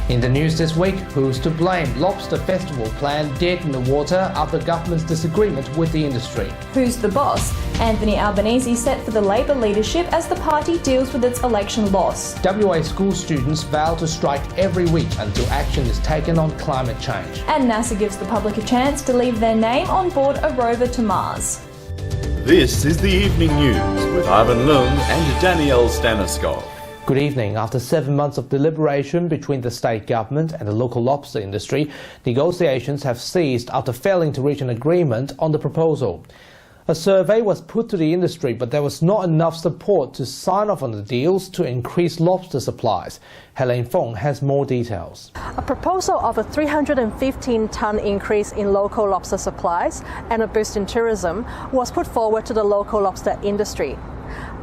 In the news this week, who's to blame? Lobster festival plan dead in the water after government's disagreement with the industry. Who's the boss? Anthony Albanese set for the Labor leadership as the party deals with its election loss. WA school students vow to strike every week until action is taken on climate change. And NASA gives the public a chance to leave their name on board a rover to Mars. This is the Evening News with Ivan Leung and Danielle Staniskov. Good evening. After 7 months of deliberation between the state government and the local lobster industry, negotiations have ceased after failing to reach an agreement on the proposal. A survey was put to the industry, but there was not enough support to sign off on the deals to increase lobster supplies. Helene Fong has more details. A proposal of a 315-tonne increase in local lobster supplies and a boost in tourism was put forward to the local lobster industry.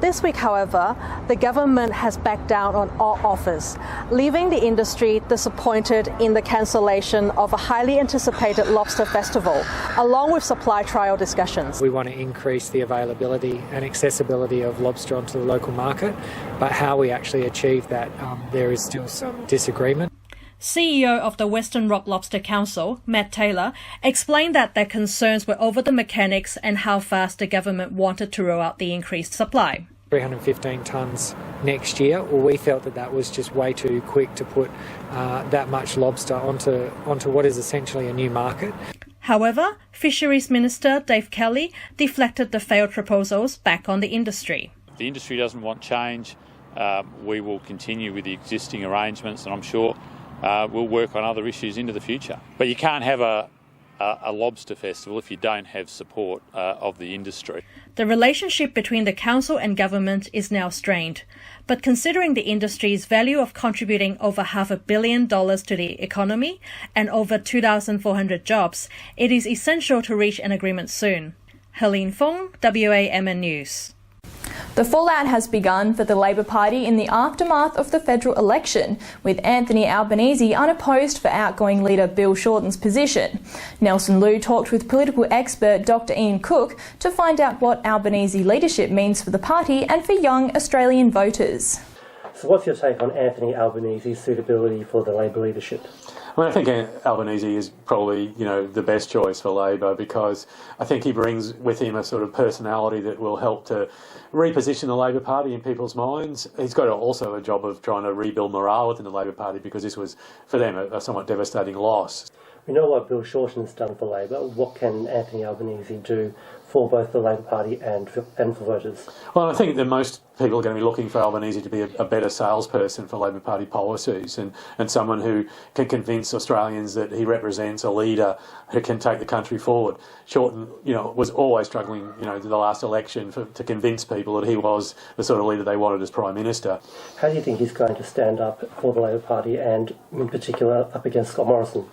This week, however, the government has backed down on all offers, leaving the industry disappointed in the cancellation of a highly anticipated lobster festival, along with supply trial discussions. We want to increase the availability and accessibility of lobster onto the local market, but how we actually achieve that, there is still some disagreement. CEO of the Western Rock Lobster Council, Matt Taylor, explained that their concerns were over the mechanics and how fast the government wanted to roll out the increased supply. 315 tonnes next year, well, we felt that was just way too quick to put that much lobster onto what is essentially a new market. However, Fisheries Minister Dave Kelly deflected the failed proposals back on the industry. The industry doesn't want change. We will continue with the existing arrangements, and I'm sure we'll work on other issues into the future. But you can't have a lobster festival if you don't have support of the industry. The relationship between the council and government is now strained. But considering the industry's value of contributing over $500 million to the economy and over 2,400 jobs, it is essential to reach an agreement soon. Helene Fong, WAMN News. The fallout has begun for the Labor Party in the aftermath of the federal election, with Anthony Albanese unopposed for outgoing leader Bill Shorten's position. Nelson Liu talked with political expert Dr Ian Cook to find out what Albanese leadership means for the party and for young Australian voters. So what's your take on Anthony Albanese's suitability for the Labor leadership? I mean, I think Albanese is probably, the best choice for Labor, because I think he brings with him a sort of personality that will help to reposition the Labor Party in people's minds. He's got also a job of trying to rebuild morale within the Labor Party, because this was, for them, a somewhat devastating loss. We know what Bill Shorten's done for Labor. What can Anthony Albanese do for both the Labor Party and for voters? Well, I think that most people are going to be looking for Albanese to be a better salesperson for Labor Party policies and someone who can convince Australians that he represents a leader who can take the country forward. Shorten, was always struggling, the last election to convince people that he was the sort of leader they wanted as Prime Minister. How do you think he's going to stand up for the Labor Party and, in particular, up against Scott Morrison?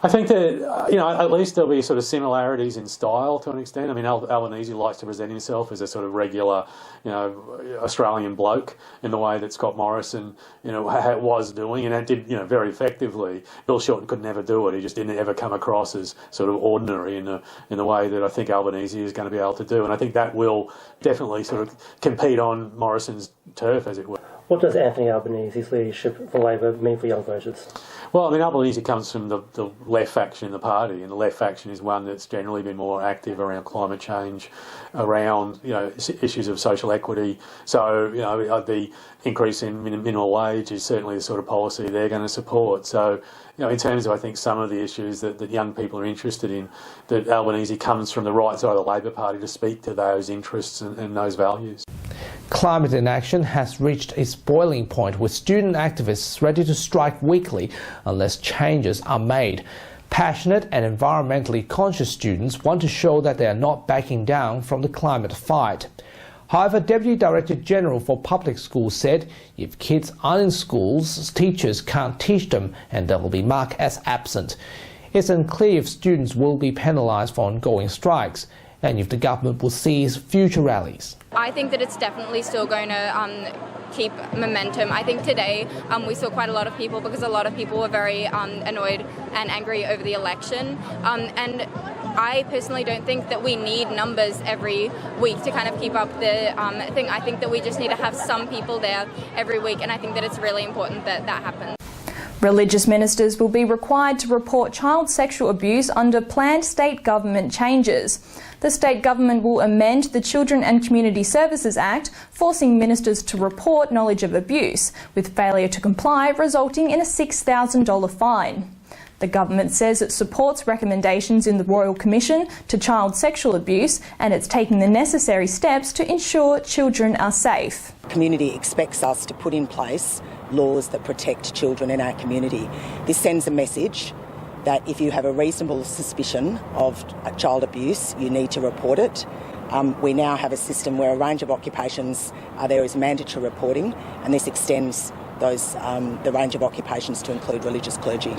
I think that, at least there'll be sort of similarities in style to an extent. I mean, Albanese likes to present himself as a sort of regular, Australian bloke in the way that Scott Morrison, was doing, and that did, very effectively. Bill Shorten could never do it. He just didn't ever come across as sort of ordinary in the way that I think Albanese is going to be able to do. And I think that will definitely sort of compete on Morrison's turf, as it were. What does Anthony Albanese's leadership for Labor mean for young voters? Well, I mean, Albanese comes from the left faction in the party, and the left faction is one that's generally been more active around climate change, around issues of social equity. So the increase in minimum wage is certainly the sort of policy they're going to support. So in terms of, I think, some of the issues that young people are interested in, that Albanese comes from the right side of the Labor Party to speak to those interests and those values. Climate inaction has reached its boiling point, with student activists ready to strike weekly unless changes are made. Passionate and environmentally conscious students want to show that they are not backing down from the climate fight. However, Deputy Director General for Public Schools said if kids aren't in schools, teachers can't teach them and they will be marked as absent. It's unclear if students will be penalised for ongoing strikes and if the government will seize future rallies. I think that it's definitely still going to keep momentum. I think today we saw quite a lot of people, because a lot of people were very annoyed and angry over the election. And I personally don't think that we need numbers every week to kind of keep up the thing. I think that we just need to have some people there every week, and I think that it's really important that that happens. Religious ministers will be required to report child sexual abuse under planned state government changes. The state government will amend the Children and Community Services Act, forcing ministers to report knowledge of abuse, with failure to comply resulting in a $6,000 fine. The government says it supports recommendations in the Royal Commission to Child Sexual Abuse, and it's taking the necessary steps to ensure children are safe. The community expects us to put in place laws that protect children in our community. This sends a message that if you have a reasonable suspicion of child abuse, you need to report it. We now have a system where a range of occupations there is mandatory reporting, and this extends the range of occupations to include religious clergy.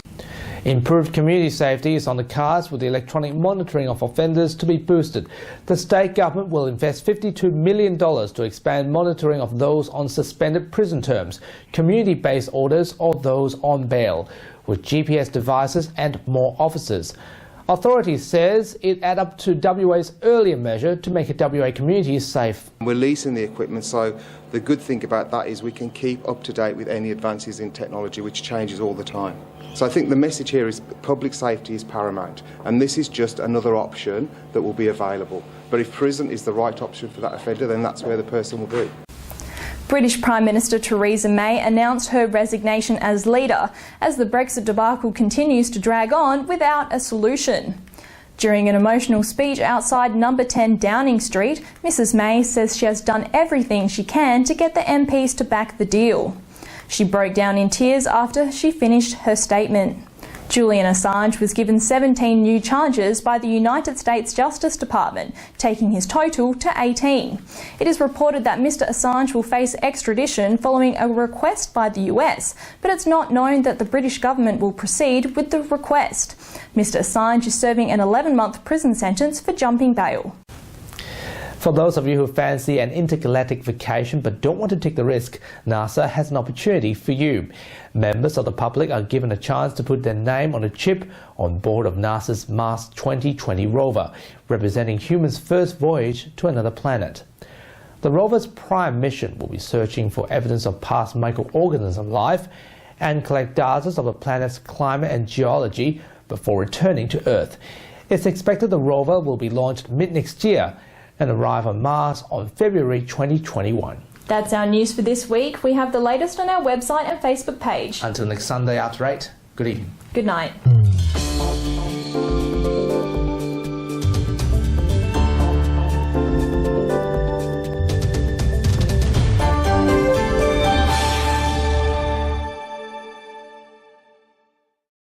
Improved community safety is on the cards, with the electronic monitoring of offenders to be boosted. The state government will invest $52 million to expand monitoring of those on suspended prison terms, community-based orders or those on bail, with GPS devices and more officers. Authorities says it add up to WA's earlier measure to make WA communities safe. We're leasing the equipment, so the good thing about that is we can keep up to date with any advances in technology, which changes all the time. So I think the message here is public safety is paramount, and this is just another option that will be available. But if prison is the right option for that offender, then that's where the person will be. British Prime Minister Theresa May announced her resignation as leader as the Brexit debacle continues to drag on without a solution. During an emotional speech outside number 10 Downing Street, Mrs May says she has done everything she can to get the MPs to back the deal. She broke down in tears after she finished her statement. Julian Assange was given 17 new charges by the United States Justice Department, taking his total to 18. It is reported that Mr Assange will face extradition following a request by the US, but it's not known that the British government will proceed with the request. Mr Assange is serving an 11-month prison sentence for jumping bail. For those of you who fancy an intergalactic vacation but don't want to take the risk, NASA has an opportunity for you. Members of the public are given a chance to put their name on a chip on board of NASA's Mars 2020 rover, representing humans' first voyage to another planet. The rover's prime mission will be searching for evidence of past microorganism life and collect data of the planet's climate and geology before returning to Earth. It's expected the rover will be launched mid-next year and arrive on Mars on February 2021. That's our news for this week. We have the latest on our website and Facebook page. Until next Sunday after 8, good evening. Good night.